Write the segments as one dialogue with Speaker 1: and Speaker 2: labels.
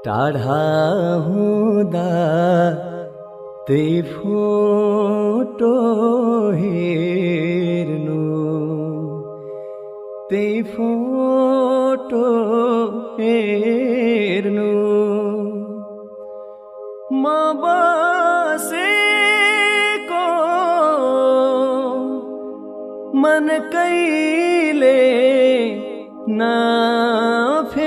Speaker 1: टाढा हुँदा त्यही फोटो हेर्नु, त्यही फोटो हेर्नु। म बसेको मन कहिले नफेर्नु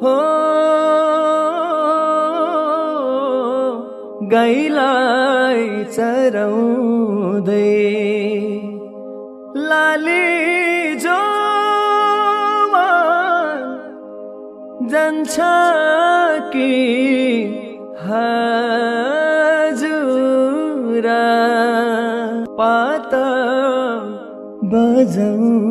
Speaker 1: हो। गाईलाई चराउँदै लाली जोवन जान्छ कि हजुरा, पाता बजाउँदै।